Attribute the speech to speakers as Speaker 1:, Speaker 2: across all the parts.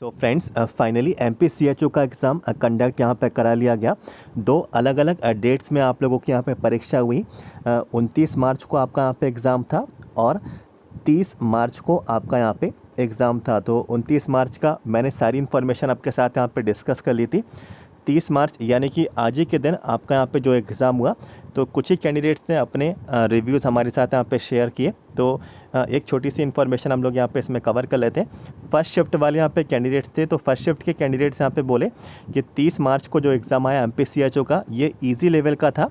Speaker 1: तो friends finally एमपीसीएचओ का exam conduct यहाँ पे करा लिया गया। दो अलग अलग डेट्स में आप लोगों की यहाँ पे परीक्षा हुई। 29 मार्च को आपका यहाँ पे एग्ज़ाम था और 30 मार्च को आपका यहाँ पे एग्ज़ाम था। तो 29 मार्च का मैंने सारी इन्फॉर्मेशन आपके साथ यहाँ पे डिस्कस कर ली थी। 30 मार्च यानी कि आज ही के दिन आपका यहाँ पे जो एग्ज़ाम हुआ, तो कुछ ही कैंडिडेट्स ने अपने रिव्यूज़ हमारे साथ यहाँ पे शेयर किए। तो एक छोटी सी इन्फॉर्मेशन हम लोग यहाँ पे इसमें कवर कर लेते हैं। फर्स्ट शिफ्ट वाले यहाँ पे कैंडिडेट्स थे, तो फर्स्ट शिफ्ट के कैंडिडेट्स यहाँ पे बोले कि 30 मार्च को जो एग्ज़ाम आया एमपीसीएचओ का, ये ईजी लेवल का था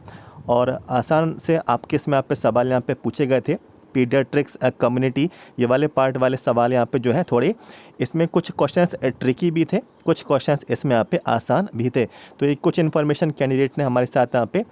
Speaker 1: और आसान से आपके इसमें आप पे सवाल यहाँ पे पूछे गए थे। पीडियाट्रिक्स कम्युनिटी ये वाले पार्ट वाले सवाल यहाँ पे जो है थोड़े, इसमें कुछ क्वेश्चंस ट्रिकी भी थे, कुछ क्वेश्चंस इसमें यहाँ पे आसान भी थे। तो ये कुछ इन्फॉर्मेशन कैंडिडेट ने हमारे साथ यहाँ पे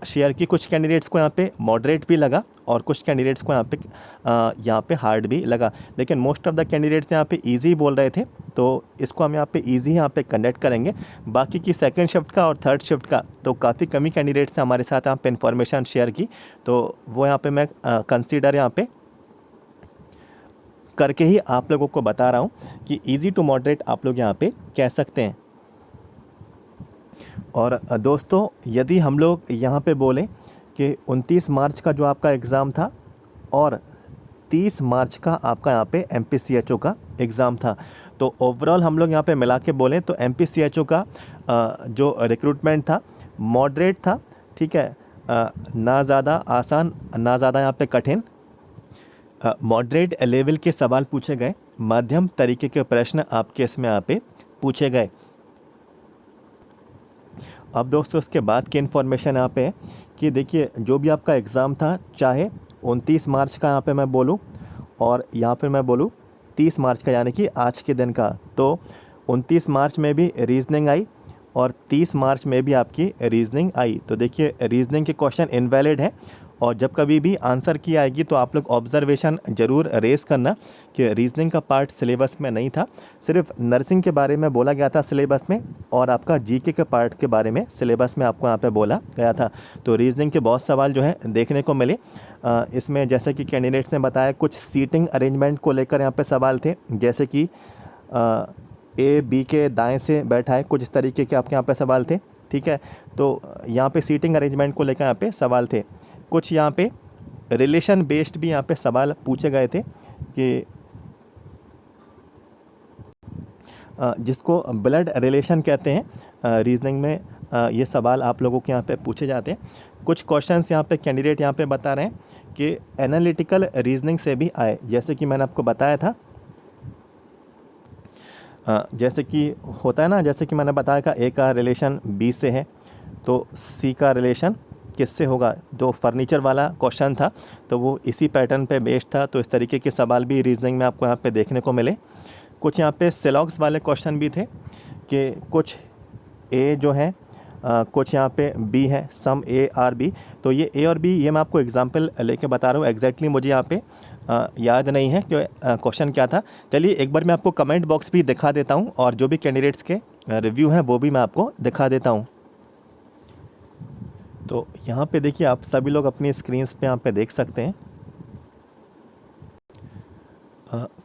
Speaker 1: शेयर की। कुछ कैंडिडेट्स को यहाँ पे मॉडरेट भी लगा और कुछ कैंडिडेट्स को यहाँ पे हार्ड भी लगा, लेकिन मोस्ट ऑफ द कैंडिडेट्स यहाँ पे इजी बोल रहे थे, तो इसको हम यहाँ पे इजी यहाँ पे कंडक्ट करेंगे। बाकी की सेकंड शिफ्ट का और थर्ड शिफ्ट का तो काफ़ी कमी कैंडिडेट्स ने हमारे साथ यहाँ पे इन्फॉर्मेशन शेयर की, तो वो यहाँ पे मैं कंसीडर यहाँ पे करके ही आप लोगों को बता रहा हूँ कि इजी टू मॉडरेट आप लोग यहाँ पे कह सकते हैं। और दोस्तों, यदि हम लोग यहाँ पे बोलें कि 29 मार्च का जो आपका एग्ज़ाम था और 30 मार्च का आपका यहाँ पे एमपीसीएचओ का एग्ज़ाम था, तो ओवरऑल हम लोग यहाँ पे मिला के बोलें तो एमपीसीएचओ का जो रिक्रूटमेंट था मॉडरेट था, ठीक है। ना ज़्यादा आसान ना ज़्यादा यहाँ पे कठिन, मॉडरेट लेवल के सवाल पूछे गए, मध्यम तरीके के प्रश्न आपके इसमें यहाँ पे पूछे गए। अब दोस्तों, उसके बाद की इन्फॉर्मेशन यहाँ पे है कि देखिए, जो भी आपका एग्ज़ाम था, चाहे 29 मार्च का यहाँ पे मैं बोलूँ और यहाँ पर मैं बोलूँ 30 मार्च का यानी कि आज के दिन का, तो 29 मार्च में भी रीजनिंग आई और 30 मार्च में भी आपकी रीजनिंग आई। तो देखिए, रीजनिंग के क्वेश्चन इनवैलिड है और जब कभी भी आंसर की आएगी तो आप लोग ऑब्जर्वेशन ज़रूर रेस करना कि रीजनिंग का पार्ट सिलेबस में नहीं था, सिर्फ नर्सिंग के बारे में बोला गया था सिलेबस में और आपका जीके के पार्ट के बारे में सिलेबस में आपको यहाँ पे बोला गया था। तो रीजनिंग के बहुत सवाल जो है देखने को मिले। इसमें जैसे कि कैंडिडेट्स ने बताया, कुछ सीटिंग अरेंजमेंट को लेकर यहाँ पे सवाल थे, जैसे कि ए बी के दाएँ से बैठा है, कुछ इस तरीके के आपके यहाँ पे सवाल थे, ठीक है। तो यहाँ पे सीटिंग अरेंजमेंट को लेकर यहाँ पे सवाल थे। कुछ यहाँ पे रिलेशन बेस्ड भी यहाँ पे सवाल पूछे गए थे कि जिसको ब्लड रिलेशन कहते हैं, रीजनिंग में ये सवाल आप लोगों के यहाँ पे पूछे जाते हैं। कुछ क्वेश्चंस यहाँ पे कैंडिडेट यहाँ पे बता रहे हैं कि एनालिटिकल रीजनिंग से भी आए, जैसे कि मैंने आपको बताया था। जैसे कि होता है ना, जैसे कि मैंने बताया था, ए का रिलेशन बी से है तो सी का रिलेशन किससे होगा। जो फर्नीचर वाला क्वेश्चन था तो वो इसी पैटर्न पे बेस्ड था, तो इस तरीके के सवाल भी रीजनिंग में आपको यहाँ पे देखने को मिले। कुछ यहाँ पे सिलॉग्स वाले क्वेश्चन भी थे कि कुछ ए जो है, कुछ यहाँ पे बी है, सम ए आर बी। तो ये ए और बी, ये मैं आपको एग्जांपल लेके बता रहा हूँ, एग्जैक्टली मुझे यहाँ पे याद नहीं है कि क्वेश्चन क्या था। चलिए एक बार मैं आपको कमेंट बॉक्स भी दिखा देता हूँ और जो भी कैंडिडेट्स के रिव्यू हैं वो भी मैं आपको दिखा देता हूँ। तो यहाँ पे देखिए, आप सभी लोग अपनी स्क्रीन्स पे यहाँ पे देख सकते हैं।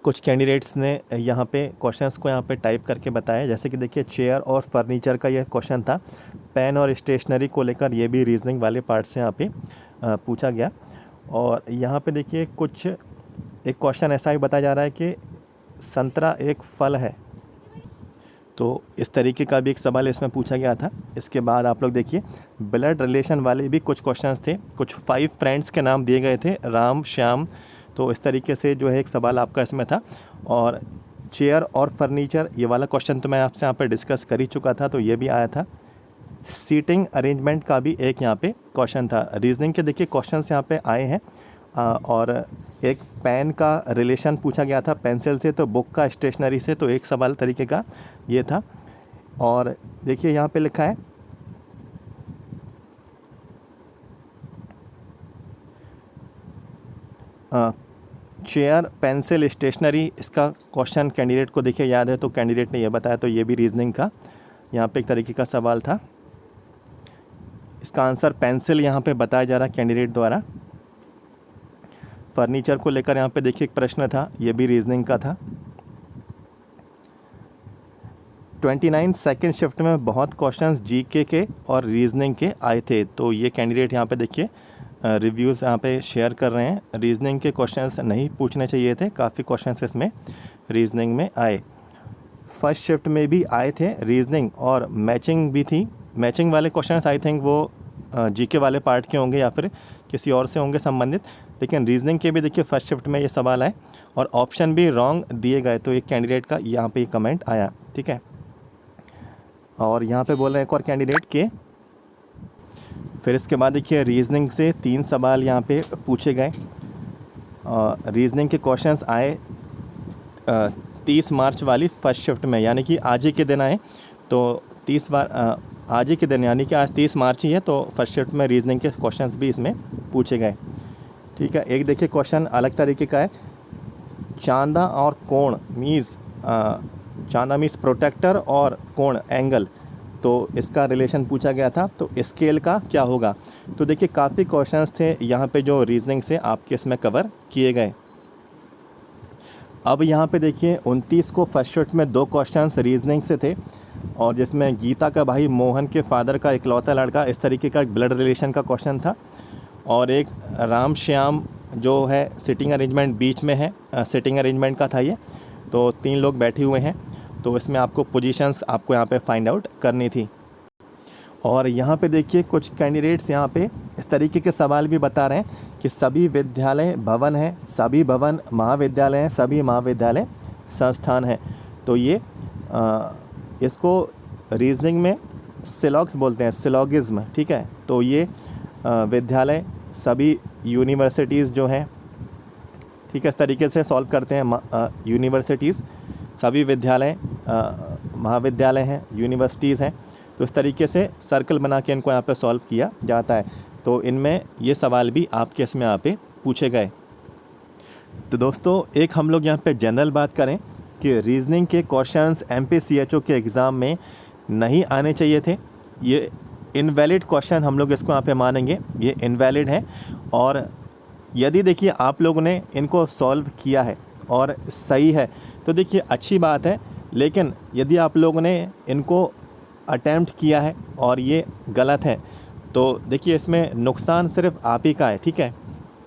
Speaker 1: कुछ कैंडिडेट्स ने यहाँ पे क्वेश्चंस को यहाँ पे टाइप करके बताया, जैसे कि देखिए, चेयर और फर्नीचर का यह क्वेश्चन था। पेन और स्टेशनरी को लेकर ये भी रीजनिंग वाले पार्ट से यहाँ पे पूछा गया। और यहाँ पे देखिए, कुछ एक क्वेश्चन ऐसा ही बताया जा रहा है कि संतरा एक फल है, तो इस तरीके का भी एक सवाल इसमें पूछा गया था। इसके बाद आप लोग देखिए, ब्लड रिलेशन वाले भी कुछ क्वेश्चंस थे। कुछ 5 फ्रेंड्स के नाम दिए गए थे, राम श्याम, तो इस तरीके से जो है एक सवाल आपका इसमें था। और चेयर और फर्नीचर, ये वाला क्वेश्चन तो मैं आपसे यहाँ पे डिस्कस कर ही चुका था, तो ये भी आया था। सीटिंग अरेंजमेंट का भी एक यहाँ पे क्वेश्चन था। रीजनिंग के देखिए क्वेश्चंस यहाँ पे आए हैं। और एक पेन का रिलेशन पूछा गया था पेंसिल से, तो बुक का स्टेशनरी से, तो एक सवाल तरीके का ये था। और देखिए यहाँ पे लिखा है चेयर पेंसिल स्टेशनरी, इसका क्वेश्चन कैंडिडेट को देखिए याद है, तो कैंडिडेट ने ये बताया, तो ये भी रीजनिंग का यहाँ पे एक तरीके का सवाल था। इसका आंसर पेंसिल यहाँ पे बताया जा रहा कैंडिडेट द्वारा। फर्नीचर को लेकर यहाँ पे देखिए एक प्रश्न था, ये भी रीजनिंग का था। 29 सेकंड शिफ्ट में बहुत क्वेश्चंस जीके के और रीजनिंग के आए थे। तो ये कैंडिडेट यहाँ पे देखिए रिव्यूज़ यहाँ पे शेयर कर रहे हैं। रीजनिंग के क्वेश्चंस नहीं पूछने चाहिए थे, काफ़ी क्वेश्चंस इसमें रीजनिंग में आए। फर्स्ट शिफ्ट में भी आए थे रीजनिंग और मैचिंग भी थी। मैचिंग वाले क्वेश्चंस आई थिंक वो जीके वाले पार्ट के होंगे या फिर किसी और से होंगे संबंधित, लेकिन रीजनिंग के भी देखिए फर्स्ट शिफ्ट में ये सवाल आए और ऑप्शन भी रॉन्ग दिए गए। तो एक कैंडिडेट का यहाँ पे कमेंट आया, ठीक है। और यहाँ पे बोल रहे हैं एक और कैंडिडेट के फिर इसके बाद देखिए रीजनिंग से 3 सवाल यहाँ पे पूछे गए। रीजनिंग के क्वेश्चंस आए 30 मार्च वाली फर्स्ट शिफ्ट में, यानी कि आज ही के दिन आए। तो 30 बार आज ही के दिन, यानी कि आज 30 मार्च ही है, तो फर्स्ट शिफ्ट में रीजनिंग के क्वेश्चंस भी इसमें पूछे गए, ठीक है। एक देखिए क्वेश्चन अलग तरीके का है। चांदा और कोण मीन्स चांदा मीन्स प्रोटेक्टर और कोण एंगल, तो इसका रिलेशन पूछा गया था। तो स्केल का क्या होगा। तो देखिए काफ़ी क्वेश्चंस थे यहाँ पे जो रीजनिंग से आपके इसमें कवर किए गए। अब यहाँ पे देखिए 29 को फर्स्ट शिफ्ट में 2 क्वेश्चंस रीजनिंग से थे और जिसमें गीता का भाई मोहन के फादर का इकलौता लड़का, इस तरीके का एक ब्लड रिलेशन का क्वेश्चन था। और एक राम श्याम जो है सिटिंग अरेंजमेंट बीच में है, सिटिंग अरेंजमेंट का था ये। तो 3 लोग बैठे हुए हैं, तो इसमें आपको पोजीशंस आपको यहाँ पे फाइंड आउट करनी थी। और यहाँ पे देखिए कुछ कैंडिडेट्स यहाँ पे इस तरीके के सवाल भी बता रहे हैं कि सभी विद्यालय भवन हैं, सभी भवन महाविद्यालय हैं, सभी महाविद्यालय संस्थान हैं। तो ये इसको रीजनिंग में सिलॉग्स बोलते हैं, सिलॉगिज्म, ठीक है। तो ये विद्यालय सभी यूनिवर्सिटीज़ जो हैं, ठीक है, इस तरीके से सॉल्व करते हैं। यूनिवर्सिटीज़ सभी विद्यालय महाविद्यालय हैं, यूनिवर्सिटीज़ हैं। तो इस तरीके से सर्कल बना के इनको यहाँ पे सॉल्व किया जाता है। तो इनमें ये सवाल भी आपके इसमें यहाँ पे पूछे गए। तो दोस्तों एक हम लोग यहाँ पे जनरल बात करें कि रीजनिंग के क्वेश्चंस MPCHO के एग्ज़ाम में नहीं आने चाहिए थे। ये इनवैलिड क्वेश्चन हम लोग इसको यहाँ पे मानेंगे, ये इनवैलिड है। और यदि देखिए आप लोगों ने इनको सॉल्व किया है और सही है तो देखिए अच्छी बात है, लेकिन यदि आप लोगों ने इनको अटैम्प्ट किया है और ये गलत है तो देखिए इसमें नुकसान सिर्फ आप ही का है, ठीक है।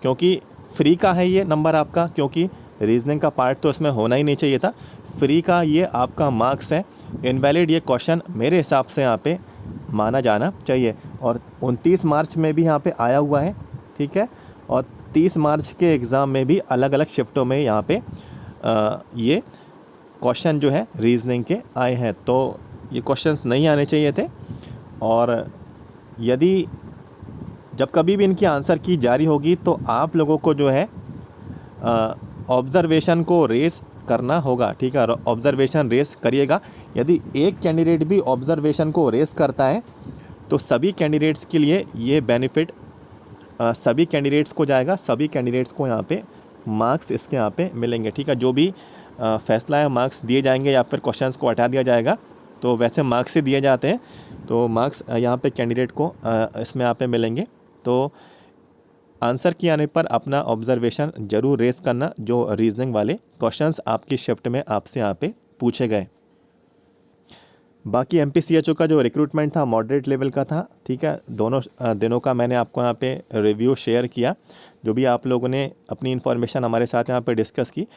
Speaker 1: क्योंकि फ्री का है ये नंबर आपका, क्योंकि रीजनिंग का पार्ट तो इसमें होना ही नहीं चाहिए था। फ्री का ये आपका मार्क्स है। इनवैलिड ये क्वेश्चन मेरे हिसाब से यहाँ पे माना जाना चाहिए। और 29 मार्च में भी यहाँ पे आया हुआ है, ठीक है। और 30 मार्च के एग्ज़ाम में भी अलग अलग शिफ्टों में यहाँ पे ये क्वेश्चन जो है रीजनिंग के आए हैं। तो ये क्वेश्चंस नहीं आने चाहिए थे। और यदि जब कभी भी इनकी आंसर की जारी होगी तो आप लोगों को जो है ऑब्ज़र्वेशन को रेस करना होगा, ठीक है। ऑब्ज़र्वेशन रेस करिएगा। यदि एक कैंडिडेट भी ऑब्ज़र्वेशन को रेस करता है तो सभी कैंडिडेट्स के लिए ये बेनिफिट सभी कैंडिडेट्स को जाएगा, सभी कैंडिडेट्स को यहाँ पे मार्क्स इसके यहाँ पे मिलेंगे, ठीक है। जो भी फैसला है मार्क्स दिए जाएंगे या फिर क्वेश्चंस को हटा दिया जाएगा, तो वैसे मार्क्स ही दिए जाते हैं। तो मार्क्स यहाँ पे कैंडिडेट को इसमें यहाँ पे मिलेंगे। तो आंसर किए आने पर अपना ऑब्जर्वेशन ज़रूर रेस करना जो रीजनिंग वाले क्वेश्चंस आपकी शिफ्ट में आपसे यहाँ पे पूछे गए। बाकी MPCHO का जो रिक्रूटमेंट था मॉडरेट लेवल का था, ठीक है। दोनों दिनों का मैंने आपको यहाँ पे रिव्यू शेयर किया। जो भी आप लोगों ने अपनी इन्फॉर्मेशन हमारे साथ यहाँ पे डिस्कस की,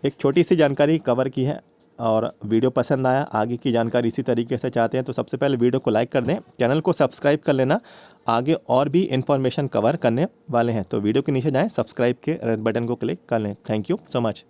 Speaker 1: एक छोटी सी जानकारी कवर की है। और वीडियो पसंद आया, आगे की जानकारी इसी तरीके से चाहते हैं तो सबसे पहले वीडियो को लाइक कर दें, चैनल को सब्सक्राइब कर लेना। आगे और भी इन्फॉर्मेशन कवर करने वाले हैं तो वीडियो के नीचे जाएँ, सब्सक्राइब के रेड बटन को क्लिक कर लें। Thank you so much.